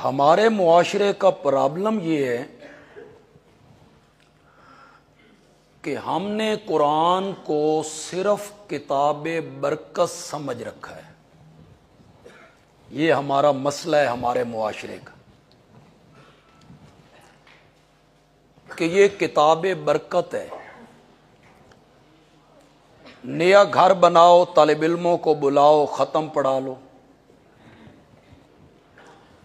ہمارے معاشرے کا پرابلم یہ ہے کہ ہم نے قرآن کو صرف کتاب برکت سمجھ رکھا ہے۔ یہ ہمارا مسئلہ ہے ہمارے معاشرے کا کہ یہ کتاب برکت ہے۔ نیا گھر بناؤ، طالب علموں کو بلاؤ، ختم پڑھا لو۔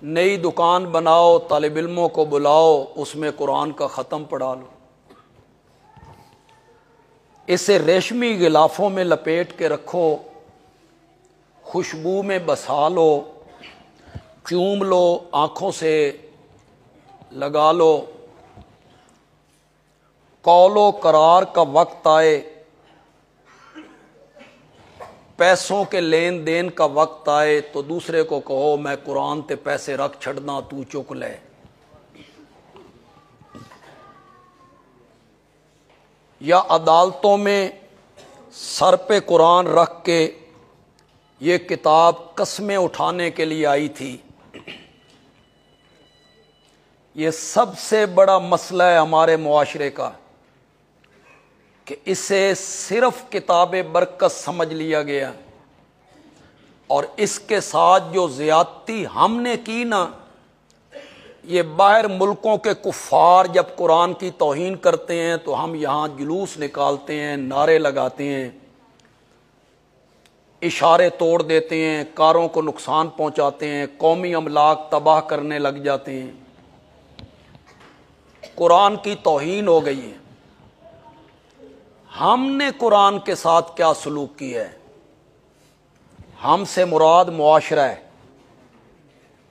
نئی دکان بناؤ، طالب علموں کو بلاؤ، اس میں قرآن کا ختم پڑھا لو۔ اسے ریشمی غلافوں میں لپیٹ کے رکھو، خوشبو میں بسا لو، چوم لو، آنکھوں سے لگا لو۔ قول و قرار کا وقت آئے، پیسوں کے لین دین کا وقت آئے تو دوسرے کو کہو میں قرآن تے پیسے رکھ چھڑنا، تو چک لے۔ یا عدالتوں میں سر پہ قرآن رکھ کے یہ کتاب قسمیں اٹھانے کے لیے آئی تھی۔ یہ سب سے بڑا مسئلہ ہے ہمارے معاشرے کا کہ اسے صرف کتاب برکت سمجھ لیا گیا، اور اس کے ساتھ جو زیادتی ہم نے کی نا، یہ باہر ملکوں کے کفار جب قرآن کی توہین کرتے ہیں تو ہم یہاں جلوس نکالتے ہیں، نعرے لگاتے ہیں، اشارے توڑ دیتے ہیں، کاروں کو نقصان پہنچاتے ہیں، قومی املاک تباہ کرنے لگ جاتے ہیں۔ قرآن کی توہین ہو گئی ہے۔ ہم نے قرآن کے ساتھ کیا سلوک کیا ہے؟ ہم سے مراد معاشرہ ہے،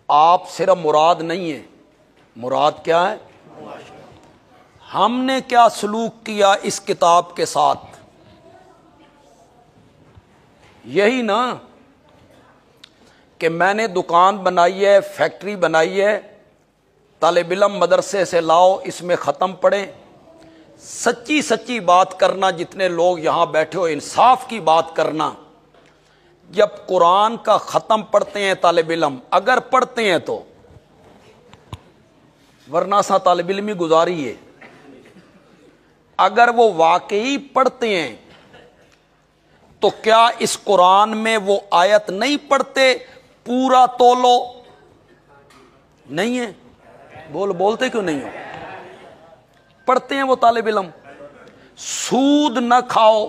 آپ صرف مراد نہیں ہے۔ مراد کیا ہے؟ ہم نے کیا سلوک کیا اس کتاب کے ساتھ؟ یہی نا کہ میں نے دکان بنائی ہے، فیکٹری بنائی ہے، طالب علم مدرسے سے لاؤ، اس میں ختم پڑھیں۔ سچی سچی بات کرنا، جتنے لوگ یہاں بیٹھے ہو انصاف کی بات کرنا۔ جب قرآن کا ختم پڑھتے ہیں طالب علم، اگر پڑھتے ہیں تو، ورنہ سا طالب علمی گزاری ہے۔ اگر وہ واقعی پڑھتے ہیں تو کیا اس قرآن میں وہ آیت نہیں پڑھتے پورا تولو؟ نہیں ہے؟ بولتے کیوں نہیں ہو؟ پڑھتے ہیں وہ طالب علم۔ سود نہ کھاؤ۔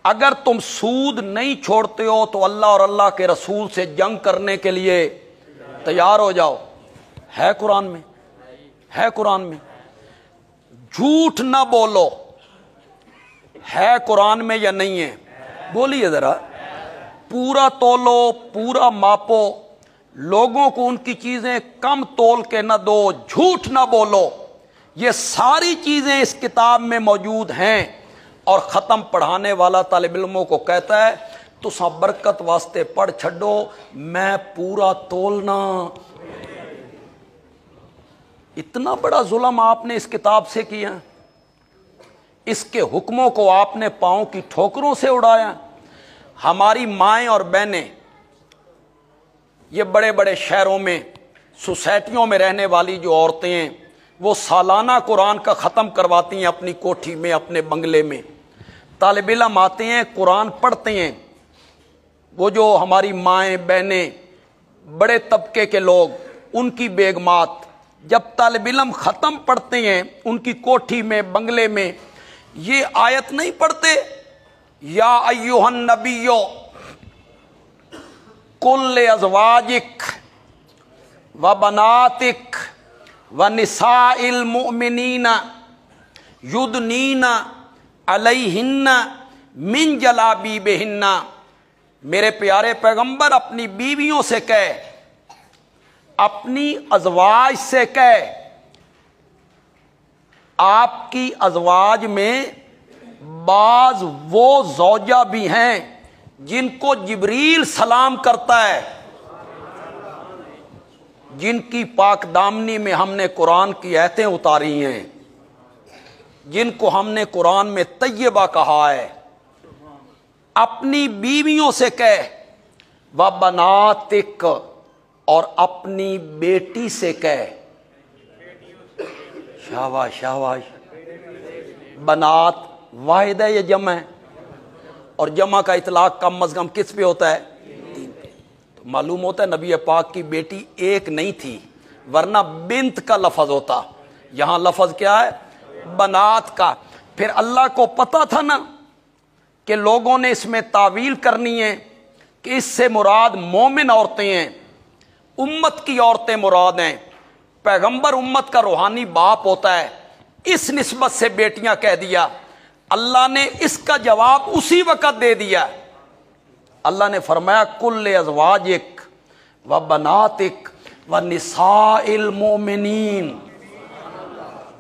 اگر تم سود نہیں چھوڑتے ہو تو اللہ اور اللہ کے رسول سے جنگ کرنے کے لیے تیار ہو جاؤ۔ ہے قرآن میں؟ ہے قرآن میں؟ جھوٹ نہ بولو۔ ہے قرآن میں یا نہیں ہے؟ بولیے ذرا۔ پورا تولو، پورا ماپو، لوگوں کو ان کی چیزیں کم تول کے نہ دو، جھوٹ نہ بولو۔ یہ ساری چیزیں اس کتاب میں موجود ہیں، اور ختم پڑھانے والا طالب علموں کو کہتا ہے تساں برکت واسطے پڑھ چھڈو، میں پورا تولنا۔ اتنا بڑا ظلم آپ نے اس کتاب سے کیا، اس کے حکموں کو آپ نے پاؤں کی ٹھوکروں سے اڑایا۔ ہماری مائیں اور بہنیں یہ بڑے بڑے شہروں میں سوسائٹیوں میں رہنے والی جو عورتیں ہیں، وہ سالانہ قرآن کا ختم کرواتی ہیں اپنی کوٹھی میں، اپنے بنگلے میں۔ طالب علم آتے ہیں، قرآن پڑھتے ہیں۔ وہ جو ہماری مائیں بہنیں، بڑے طبقے کے لوگ، ان کی بیگمات جب طالب علم ختم پڑھتے ہیں ان کی کوٹھی میں، بنگلے میں، یہ آیت نہیں پڑھتے، یا ایھا النبی قل لازواجک وبناتک ونساء المؤمنین یدنین علیہن من جلابیبہن۔ میرے پیارے پیغمبر اپنی بیویوں سے کہے، اپنی ازواج سے کہے، آپ کی ازواج میں بعض وہ زوجہ بھی ہیں جن کو جبریل سلام کرتا ہے، جن کی پاک دامنی میں ہم نے قرآن کی آیتیں اتاری ہیں، جن کو ہم نے قرآن میں طیبہ کہا ہے۔ اپنی بیویوں سے کہے و بناتک، اور اپنی بیٹی سے کہہ. شاباش شاباش. بنات واحد ہے یا جمع ہے؟ اور جمع کا اطلاق کم از کم کس پہ ہوتا ہے؟ تین پہ. تو معلوم ہوتا ہے نبی پاک کی بیٹی ایک نہیں تھی، ورنہ بنت کا لفظ ہوتا. یہاں لفظ کیا ہے؟ بنات کا. پھر اللہ کو پتا تھا نا کہ لوگوں نے اس میں تعویل کرنی ہے کہ اس سے مراد مومن عورتیں ہیں، امت کی عورتیں مراد ہیں، پیغمبر امت کا روحانی باپ ہوتا ہے، اس نسبت سے بیٹیاں کہہ دیا. اللہ نے اس کا جواب اسی وقت دے دیا. اللہ نے فرمایا کل ازواجک و بناتک و نساء المؤمنین.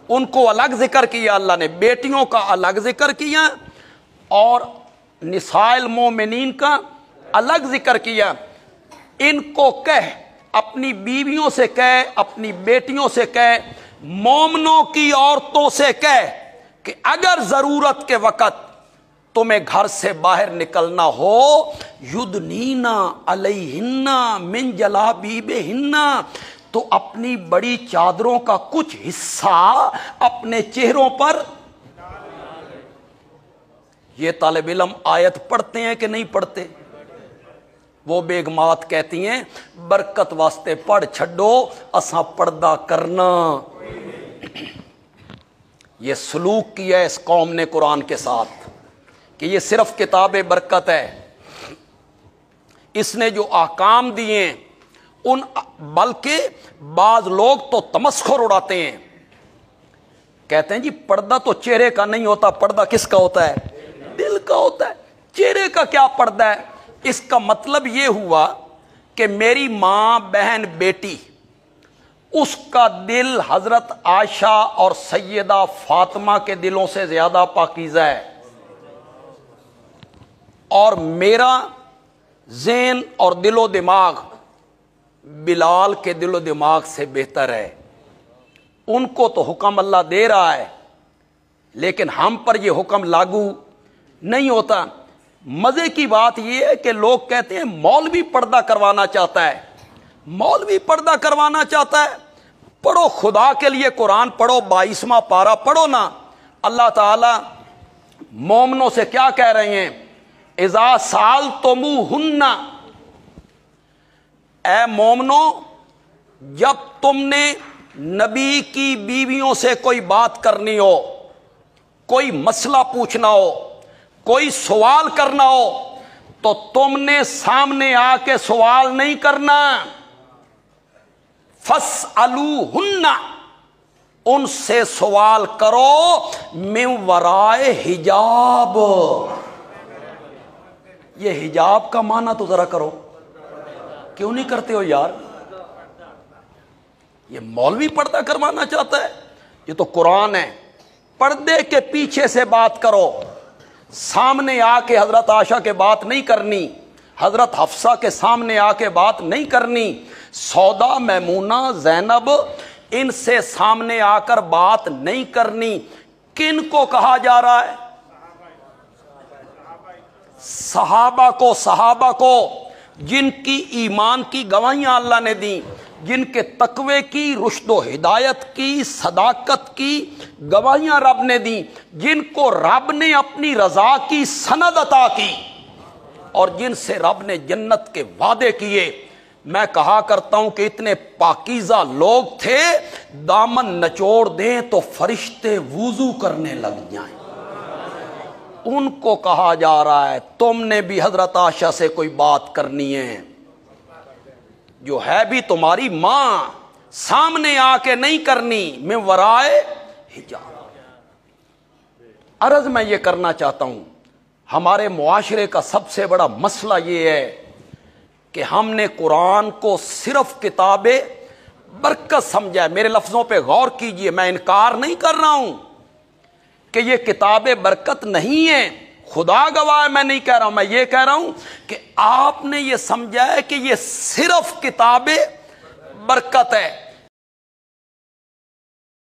ان کو الگ ذکر کیا اللہ نے، بیٹیوں کا الگ ذکر کیا اور نساء المؤمنین کا الگ ذکر کیا. ان کو کہہ، اپنی بیویوں سے کہہ، اپنی بیٹیوں سے کہہ، مومنوں کی عورتوں سے کہہ کہ اگر ضرورت کے وقت تمہیں گھر سے باہر نکلنا ہو، یدنینا علیہن من جلابیبہن، تو اپنی بڑی چادروں کا کچھ حصہ اپنے چہروں پر. یہ طالب علم آیت پڑھتے ہیں کہ نہیں پڑھتے؟ وہ بیگمات کہتی ہیں برکت واسطے پڑھ چھڈو، اساں پردہ کرنا. یہ سلوک کیا ہے اس قوم نے قرآن کے ساتھ کہ یہ صرف کتاب برکت ہے. اس نے جو احکام دیے ان، بلکہ بعض لوگ تو تمسخر اڑاتے ہیں، کہتے ہیں جی پردہ تو چہرے کا نہیں ہوتا، پردہ کس کا ہوتا ہے؟ دل کا ہوتا ہے. چہرے کا کیا پردہ ہے؟ اس کا مطلب یہ ہوا کہ میری ماں، بہن، بیٹی، اس کا دل حضرت عائشہ اور سیدہ فاطمہ کے دلوں سے زیادہ پاکیزہ ہے، اور میرا ذہن اور دل و دماغ بلال کے دل و دماغ سے بہتر ہے. ان کو تو حکم اللہ دے رہا ہے لیکن ہم پر یہ حکم لاگو نہیں ہوتا. مزے کی بات یہ ہے کہ لوگ کہتے ہیں مولوی پردہ کروانا چاہتا ہے، مولوی پردہ کروانا چاہتا ہے. پڑھو خدا کے لیے قرآن پڑھو، 22واں پارہ پڑھو نا. اللہ تعالی مومنوں سے کیا کہہ رہے ہیں؟ اذا سالتموہن، اے مومنو جب تم نے نبی کی بیویوں سے کوئی بات کرنی ہو، کوئی مسئلہ پوچھنا ہو، کوئی سوال کرنا ہو، تو تم نے سامنے آ کے سوال نہیں کرنا. فاسألوہن، ان سے سوال کرو من ورائے حجاب. یہ حجاب کا معنی تو ذرا کرو، کیوں نہیں کرتے ہو یار؟ یہ مولوی پردہ کروانا چاہتا ہے؟ یہ تو قرآن ہے. پردے کے پیچھے سے بات کرو، سامنے آ کے حضرت عائشہ کے بات نہیں کرنی، حضرت حفصہ کے سامنے آ کے بات نہیں کرنی، سودا، میمونہ، زینب، ان سے سامنے آ کر بات نہیں کرنی. کن کو کہا جا رہا ہے؟ صحابہ کو. صحابہ کو جن کی ایمان کی گواہیاں اللہ نے دی، جن کے تقوی کی، رشد و ہدایت کی، صداقت کی گواہیاں رب نے دی، جن کو رب نے اپنی رضا کی سند عطا کی، اور جن سے رب نے جنت کے وعدے کیے. میں کہا کرتا ہوں کہ اتنے پاکیزہ لوگ تھے، دامن نچوڑ دیں تو فرشتے وضو کرنے لگ جائیں. ان کو کہا جا رہا ہے تم نے بھی حضرت عائشہ سے کوئی بات کرنی ہے جو ہے بھی تمہاری ماں، سامنے آ کے نہیں کرنی، میں ورائے حجاب. عرض میں یہ کرنا چاہتا ہوں، ہمارے معاشرے کا سب سے بڑا مسئلہ یہ ہے کہ ہم نے قرآن کو صرف کتاب برکت سمجھا ہے. میرے لفظوں پہ غور کیجئے، میں انکار نہیں کر رہا ہوں کہ یہ کتاب برکت نہیں ہے، خدا گواہ ہے میں نہیں کہہ رہا ہوں. میں یہ کہہ رہا ہوں کہ آپ نے یہ سمجھا ہے کہ یہ صرف کتاب برکت ہے.